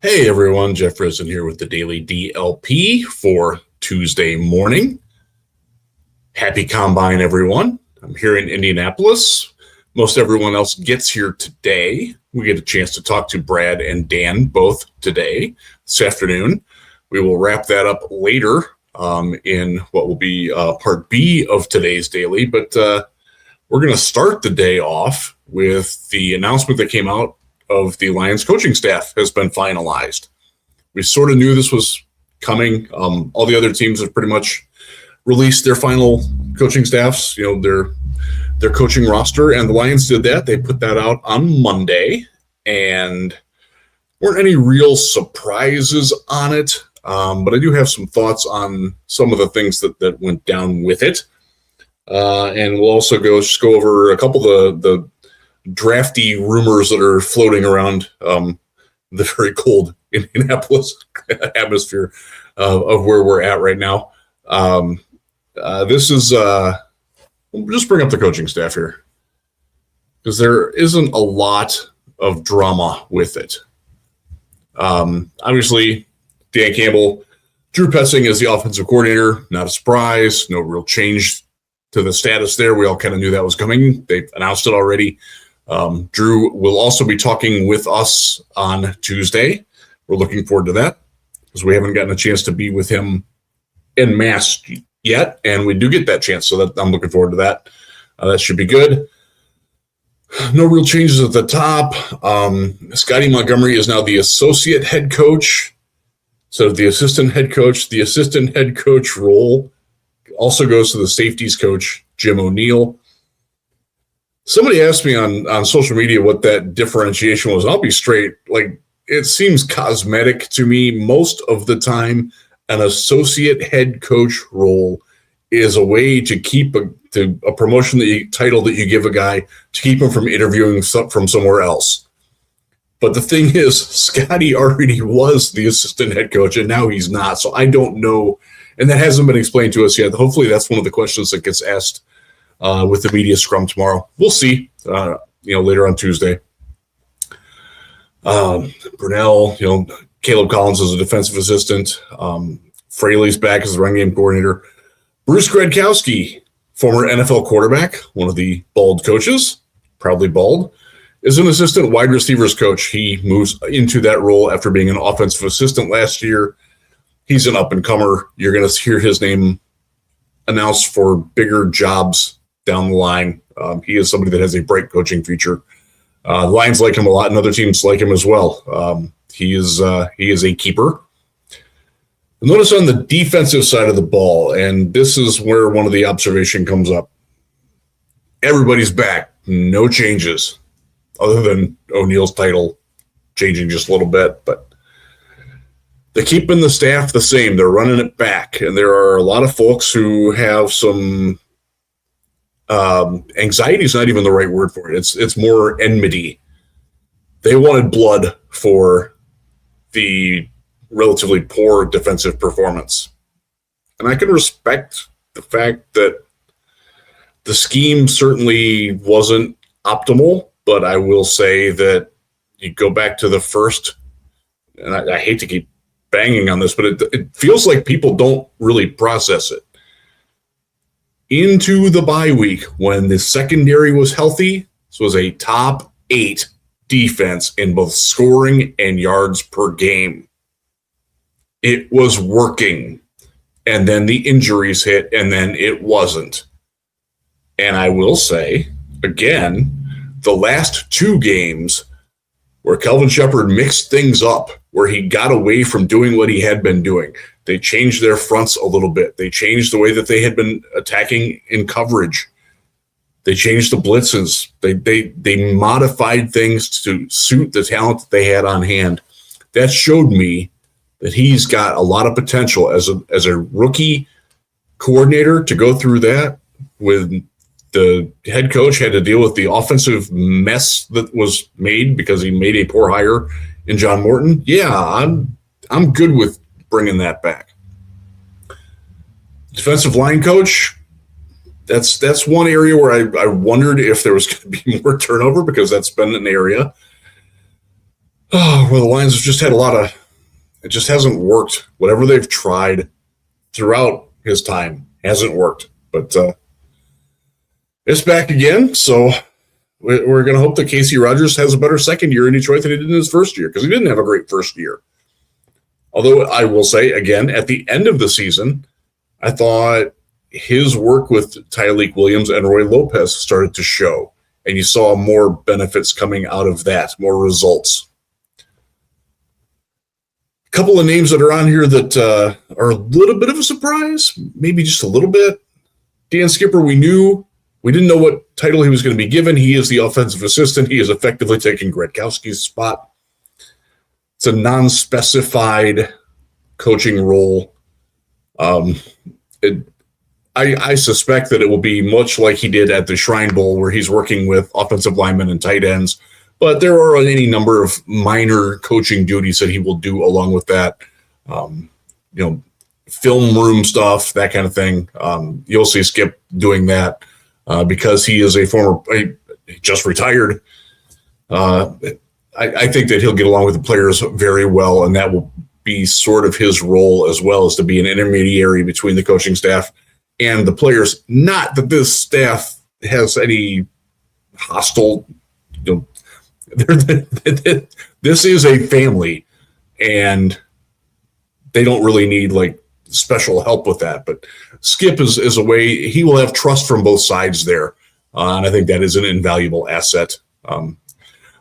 Hey everyone, Jeff Risen here with the Daily DLP for Tuesday morning. Happy Combine, everyone. I'm here in Indianapolis. Most everyone else gets here today. We get a chance to talk to Brad and Dan both today, this afternoon. We will wrap that up later in what will be part B of today's daily, but we're going to start the day off with the announcement that came out of the Lions coaching staff has been finalized. We sort of knew this was coming. All the other teams have pretty much released their final coaching staffs, their coaching roster, and the Lions did that. They put that out on Monday, and weren't any real surprises on it, but I do have some thoughts on some of the things that went down with it. And we'll also go over a couple of the drafty rumors that are floating around the very cold Indianapolis atmosphere of where we're at right now. This is we'll just bring up the coaching staff here because there isn't a lot of drama with it. Obviously, Dan Campbell, Drew Pessing is the offensive coordinator. Not a surprise. No real change to the status there. We all kind of knew that was coming. They announced it already. Drew will also be talking with us on Tuesday. We're looking forward to that because we haven't gotten a chance to be with him en masse yet, and we do get that chance, so that I'm looking forward to that. That should be good. No real changes at the top. Scotty Montgomery is now the associate head coach. So the assistant head coach role also goes to the safeties coach, Jim O'Neill. Somebody asked me on social media what that differentiation was. I'll be straight. It seems cosmetic to me. Most of the time, an associate head coach role is a way to keep a promotion title that you give a guy to keep him from interviewing from somewhere else. But the thing is, Scotty already was the assistant head coach, and now he's not. So I don't know, and that hasn't been explained to us yet. Hopefully, that's one of the questions that gets asked with the media scrum tomorrow. We'll see, later on Tuesday. Brunell, Caleb Collins is a defensive assistant. Fraley's back as the run game coordinator. Bruce Gradkowski, former NFL quarterback, one of the bald coaches, proudly bald, is an assistant wide receivers coach. He moves into that role after being an offensive assistant last year. He's an up-and-comer. You're going to hear his name announced for bigger jobs down the line. He is somebody that has a bright coaching future. The Lions like him a lot, and other teams like him as well. He is a keeper. Notice on the defensive side of the ball, and this is where one of the observation comes up. Everybody's back. No changes, other than O'Neill's title changing just a little bit, but they're keeping the staff the same. They're running it back, and there are a lot of folks who have some anxiety is not even the right word for it. It's more enmity. They wanted blood for the relatively poor defensive performance. And I can respect the fact that the scheme certainly wasn't optimal, but I will say that you go back to the first, and I hate to keep banging on this, but it feels like people don't really process it. Into the bye week, when the secondary was healthy, this was a top 8 defense in both scoring and yards per game. It was working. And then the injuries hit, and then it wasn't. And I will say, again, the last 2 games where Kelvin Shepherd mixed things up, where he got away from doing what he had been doing. They changed their fronts a little bit. They changed the way that they had been attacking in coverage. They changed the blitzes. They modified things to suit the talent that they had on hand. That showed me that he's got a lot of potential as a rookie coordinator to go through that. With the head coach had to deal with the offensive mess that was made because he made a poor hire in John Morton. Yeah, I'm good with bringing that back. Defensive line coach, that's one area where I wondered if there was going to be more turnover because that's been an area. Oh, well, the Lions have just had it just hasn't worked. Whatever they've tried throughout his time hasn't worked. But it's back again. So we're going to hope that Casey Rogers has a better second year in Detroit than he did in his first year, because he didn't have a great first year. Although I will say, again, at the end of the season, I thought his work with Tyleik Williams and Roy Lopez started to show, and you saw more benefits coming out of that, more results. A couple of names that are on here that are a little bit of a surprise, maybe just a little bit. Dan Skipper, we didn't know what title he was going to be given. He is the offensive assistant. He is effectively taking Gradkowski's spot. It's a non-specified coaching role. I suspect that it will be much like he did at the Shrine Bowl, where he's working with offensive linemen and tight ends. But there are any number of minor coaching duties that he will do along with that. Film room stuff, that kind of thing. You'll see Skip doing that because he is he just retired. I think that he'll get along with the players very well, and that will be sort of his role, as well as to be an intermediary between the coaching staff and the players. Not that this staff has any hostile, this is a family, and they don't really need special help with that. But Skip is a way he will have trust from both sides there, and I think that is an invaluable asset.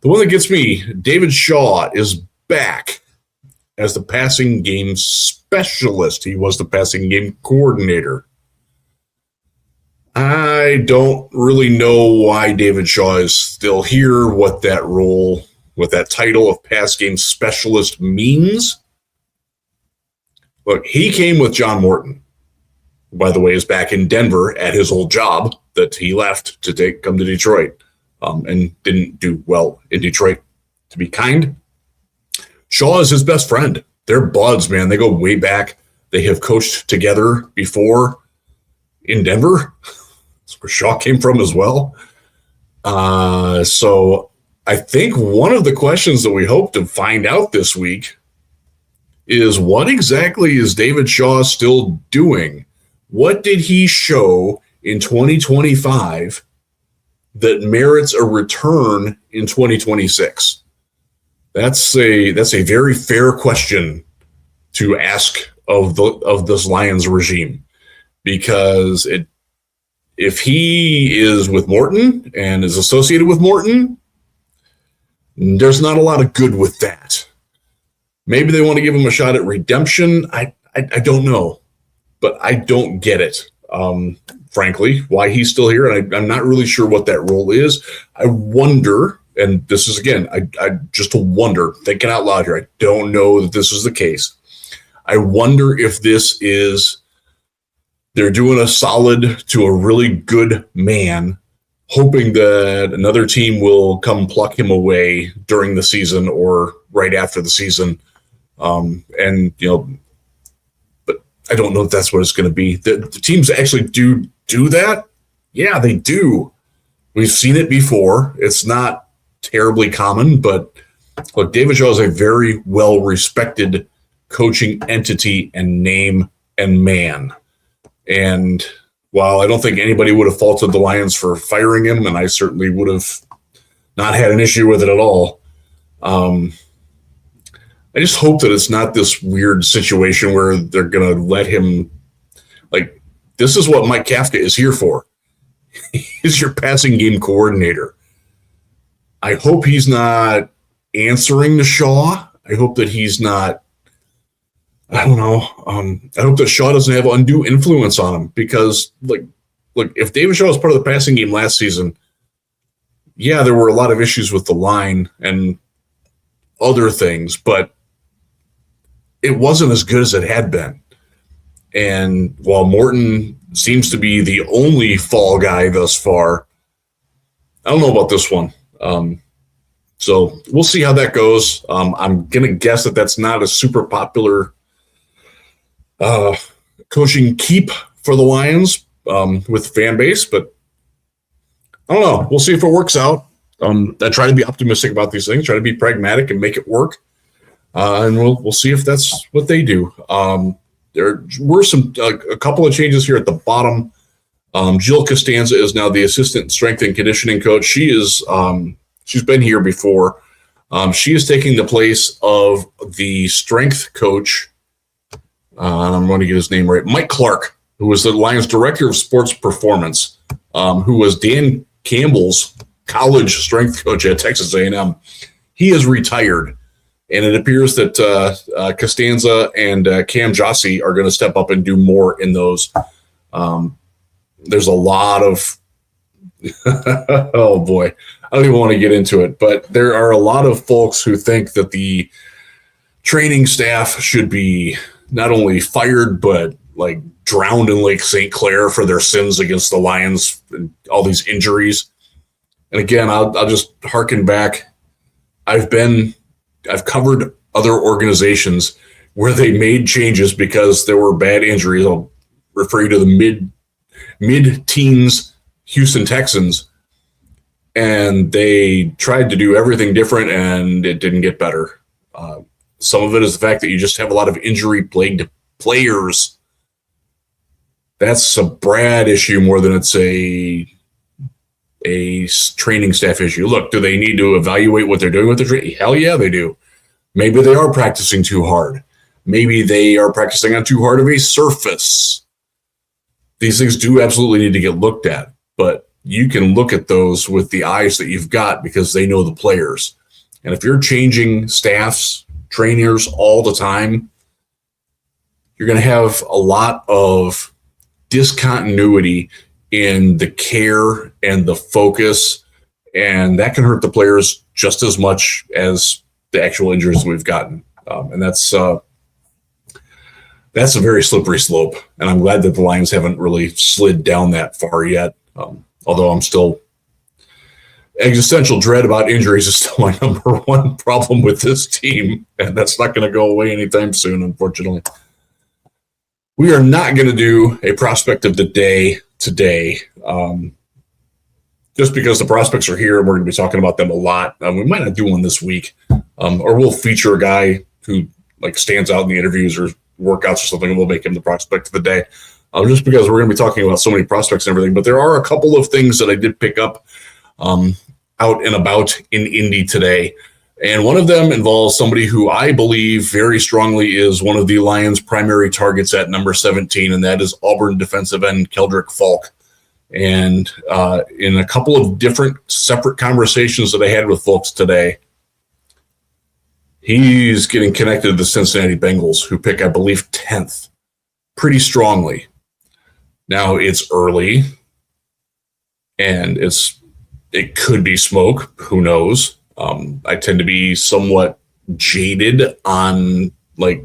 The one that gets me, David Shaw is back as the passing game specialist. He was the passing game coordinator. I don't really know why David Shaw is still here, what that role, what that title of pass game specialist means. Look, he came with John Morton, who, by the way, is back in Denver at his old job that he left to come to Detroit. And didn't do well in Detroit, to be kind. Shaw is his best friend. They're buds, man. They go way back. They have coached together before in Denver. That's where Shaw came from as well. So I think one of the questions that we hope to find out this week is, what exactly is David Shaw still doing? What did he show in 2025 that merits a return in 2026? That's a very fair question to ask of this Lions regime, because if he is with Morton and is associated with Morton, there's not a lot of good with that. Maybe they want to give him a shot at redemption. I don't know, but I don't get it. Frankly, why he's still here, and I'm not really sure what that role is. I wonder, and this is, again, I just wonder, thinking out loud here, I don't know that this is the case. I wonder if this is, they're doing a solid to a really good man, hoping that another team will come pluck him away during the season or right after the season. But I don't know if that's what it's going to be. The teams actually do that. Yeah, they do. We've seen it before. It's not terribly common, but look, David Shaw is a very well-respected coaching entity and name and man. And while I don't think anybody would have faulted the Lions for firing him, and I certainly would have not had an issue with it at all, I just hope that it's not this weird situation where they're going to let him, this is what Mike Kafka is here for. He's your passing game coordinator. I hope he's not answering to Shaw. I hope that he's not, I don't know. I hope that Shaw doesn't have undue influence on him, because, look, if David Shaw was part of the passing game last season, yeah, there were a lot of issues with the line and other things, but it wasn't as good as it had been. And while Morton seems to be the only fall guy thus far, I don't know about this one. So we'll see how that goes. I'm going to guess that that's not a super popular coaching keep for the Lions with the fan base, but I don't know. We'll see if it works out. I try to be optimistic about these things, try to be pragmatic and make it work. And we'll see if that's what they do. There were a couple of changes here at the bottom. Jill Costanza is now the assistant strength and conditioning coach. She's been here before. She is taking the place of the strength coach. I'm going to get his name right. Mike Clark, who was the Lions director of sports performance, who was Dan Campbell's college strength coach at Texas A&M. He is retired, and it appears that Costanza and Cam Jossi are going to step up and do more in those. There's a lot of oh boy, I don't even want to get into it, but there are a lot of folks who think that the training staff should be not only fired, but like drowned in Lake St. Clair for their sins against the Lions and all these injuries. And again, I'll just harken back. I've covered other organizations where they made changes because there were bad injuries. I'll refer you to the mid-teens Houston Texans, and they tried to do everything different, and it didn't get better. Some of it is the fact that you just have a lot of injury-plagued players. That's a Brad issue more than it's a training staff issue. Look, do they need to evaluate what they're doing with the training? Hell yeah, they do. Maybe they are practicing too hard. Maybe they are practicing on too hard of a surface. These things do absolutely need to get looked at, but you can look at those with the eyes that you've got because they know the players. And if you're changing staffs, trainers all the time, you're going to have a lot of discontinuity in the care and the focus, and that can hurt the players just as much as the actual injuries we've gotten. And that's a very slippery slope, and I'm glad that the Lions haven't really slid down that far yet, although I'm still existential dread about injuries is still my number one problem with this team, and that's not going to go away anytime soon, unfortunately. We are not going to do a prospect of the day today, just because the prospects are here and we're going to be talking about them a lot. We might not do one this week, or we'll feature a guy who like stands out in the interviews or workouts or something, and we'll make him the prospect of the day, just because we're going to be talking about so many prospects and everything. But there are a couple of things that I did pick up out and about in Indy today. And one of them involves somebody who I believe very strongly is one of the Lions' primary targets at number 17, and that is Auburn defensive end Keldrick Falk. And in a couple of different separate conversations that I had with folks today, he's getting connected to the Cincinnati Bengals, who pick, I believe, 10th pretty strongly. Now, it's early, and it could be smoke. Who knows? I tend to be somewhat jaded on, like,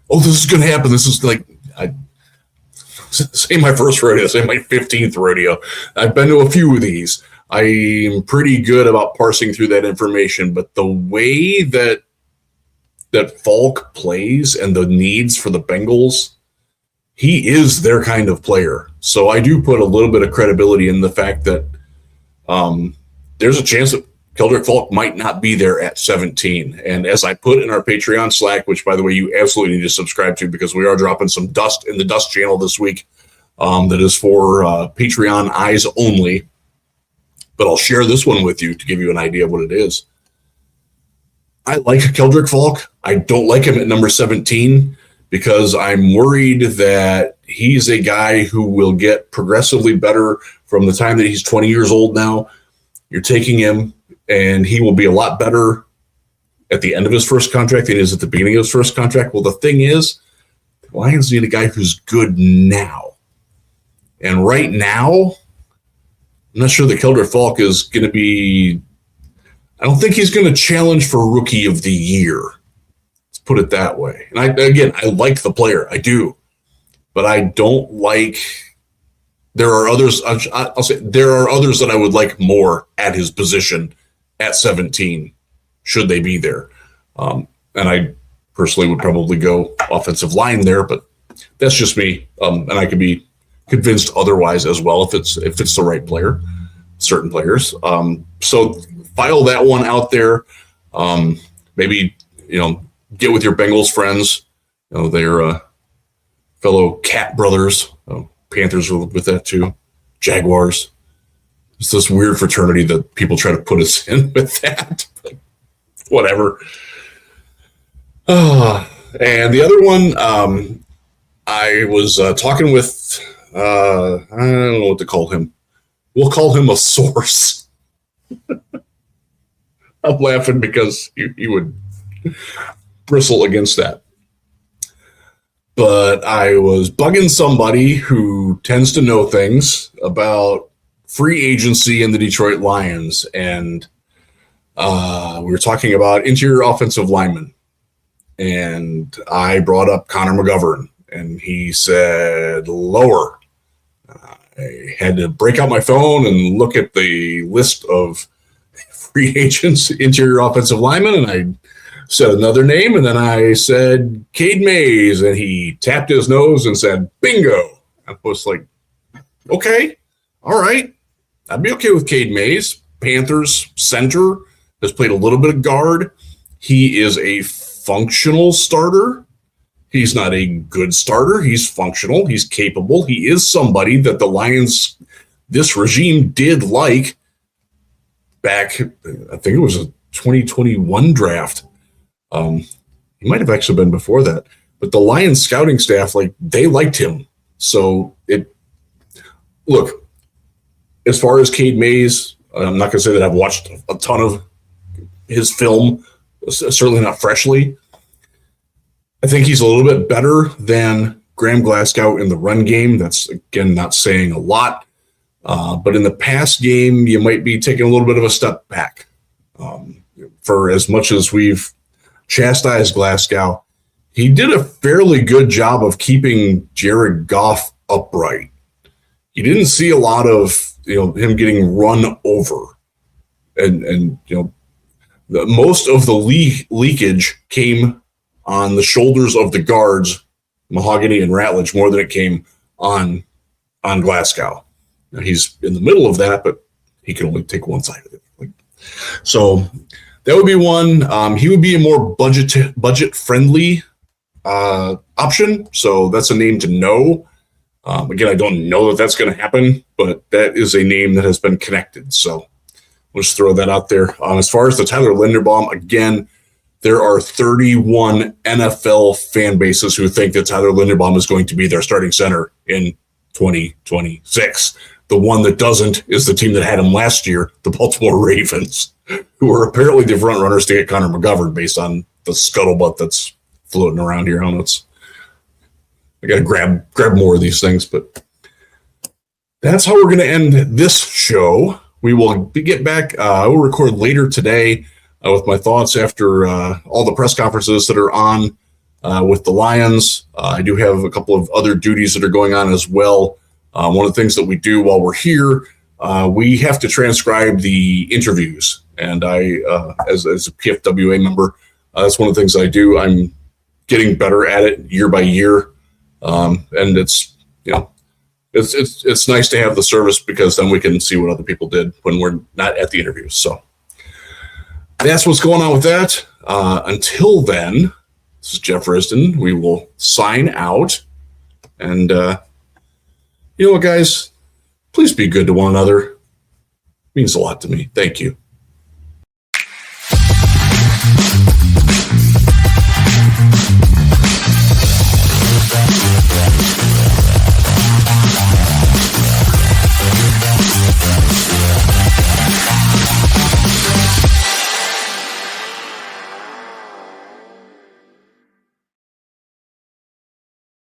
oh, this is going to happen. This is like, say my first rodeo, say my 15th rodeo. I've been to a few of these. I'm pretty good about parsing through that information, but the way that Falk plays and the needs for the Bengals, he is their kind of player. So I do put a little bit of credibility in the fact that there's a chance that Keldrick Falk might not be there at 17. And as I put in our Patreon Slack, which, by the way, you absolutely need to subscribe to because we are dropping some dust in the dust channel this week that is for Patreon eyes only. But I'll share this one with you to give you an idea of what it is. I like Keldrick Falk. I don't like him at number 17 because I'm worried that he's a guy who will get progressively better from the time that he's 20 years old now. You're taking him, and he will be a lot better at the end of his first contract than he is at the beginning of his first contract. Well, the thing is, the Lions need a guy who's good now. And right now, I'm not sure that Keldrick Falk is going to be – I don't think he's going to challenge for Rookie of the Year. Let's put it that way. And I like the player. I do. But I don't like – there are others – I'll say there are others that I would like more at his position at 17, should they be there. And I personally would probably go offensive line there, but that's just me. And I could be convinced otherwise as well if it's the right player, certain players. So file that one out there. Maybe, get with your Bengals friends. They're fellow Cat brothers. Panthers are with that too. Jaguars. It's this weird fraternity that people try to put us in with that. But whatever. And the other one, I was talking with, I don't know what to call him. We'll call him a source. I'm laughing because he would bristle against that. But I was bugging somebody who tends to know things about free agency in the Detroit Lions. And we were talking about interior offensive linemen. And I brought up Connor McGovern. And he said, lower. I had to break out my phone and look at the list of free agents, interior offensive linemen, and I said another name, and then I said Cade Mays, and he tapped his nose and said, bingo. I was like, okay, all right. I'd be okay with Cade Mays. Panthers center, has played a little bit of guard. He is a functional starter. He's not a good starter. He's functional. He's capable. He is somebody that the Lions, this regime, did like back, I think it was a 2021 draft. He might have actually been before that. But the Lions scouting staff, they liked him. So look, as far as Cade Mays, I'm not going to say that I've watched a ton of his film, certainly not freshly. I think he's a little bit better than Graham Glasgow in the run game. That's, again, not saying a lot. But in the pass game, you might be taking a little bit of a step back. For as much as we've chastised Glasgow, he did a fairly good job of keeping Jared Goff upright. You didn't see a lot of him getting run over. And most of the leakage came on the shoulders of the guards, Mahogany and Ratledge, more than it came on Glasgow. Now, he's in the middle of that, but he can only take one side of it. So that would be one. He would be a more budget-friendly option, so that's a name to know. Again, I don't know that that's going to happen, but that is a name that has been connected. So we'll just throw that out there. As far as the Tyler Linderbaum, again, there are 31 NFL fan bases who think that Tyler Linderbaum is going to be their starting center in 2026. The one that doesn't is the team that had him last year, the Baltimore Ravens, who are apparently the front runners to get Connor McGovern based on the scuttlebutt that's floating around here. I don't know. I got to grab more of these things, but that's how we're going to end this show. We will get back. I will record later today with my thoughts after all the press conferences that are on with the Lions. I do have a couple of other duties that are going on as well. One of the things that we do while we're here, we have to transcribe the interviews. And I, as a PFWA member, that's one of the things I do. I'm getting better at it year by year. And it's nice to have the service because then we can see what other people did when we're not at the interviews. So that's what's going on with that. Until then, this is Jeff Risden. We will sign out. And you know what, guys? Please be good to one another. It means a lot to me. Thank you.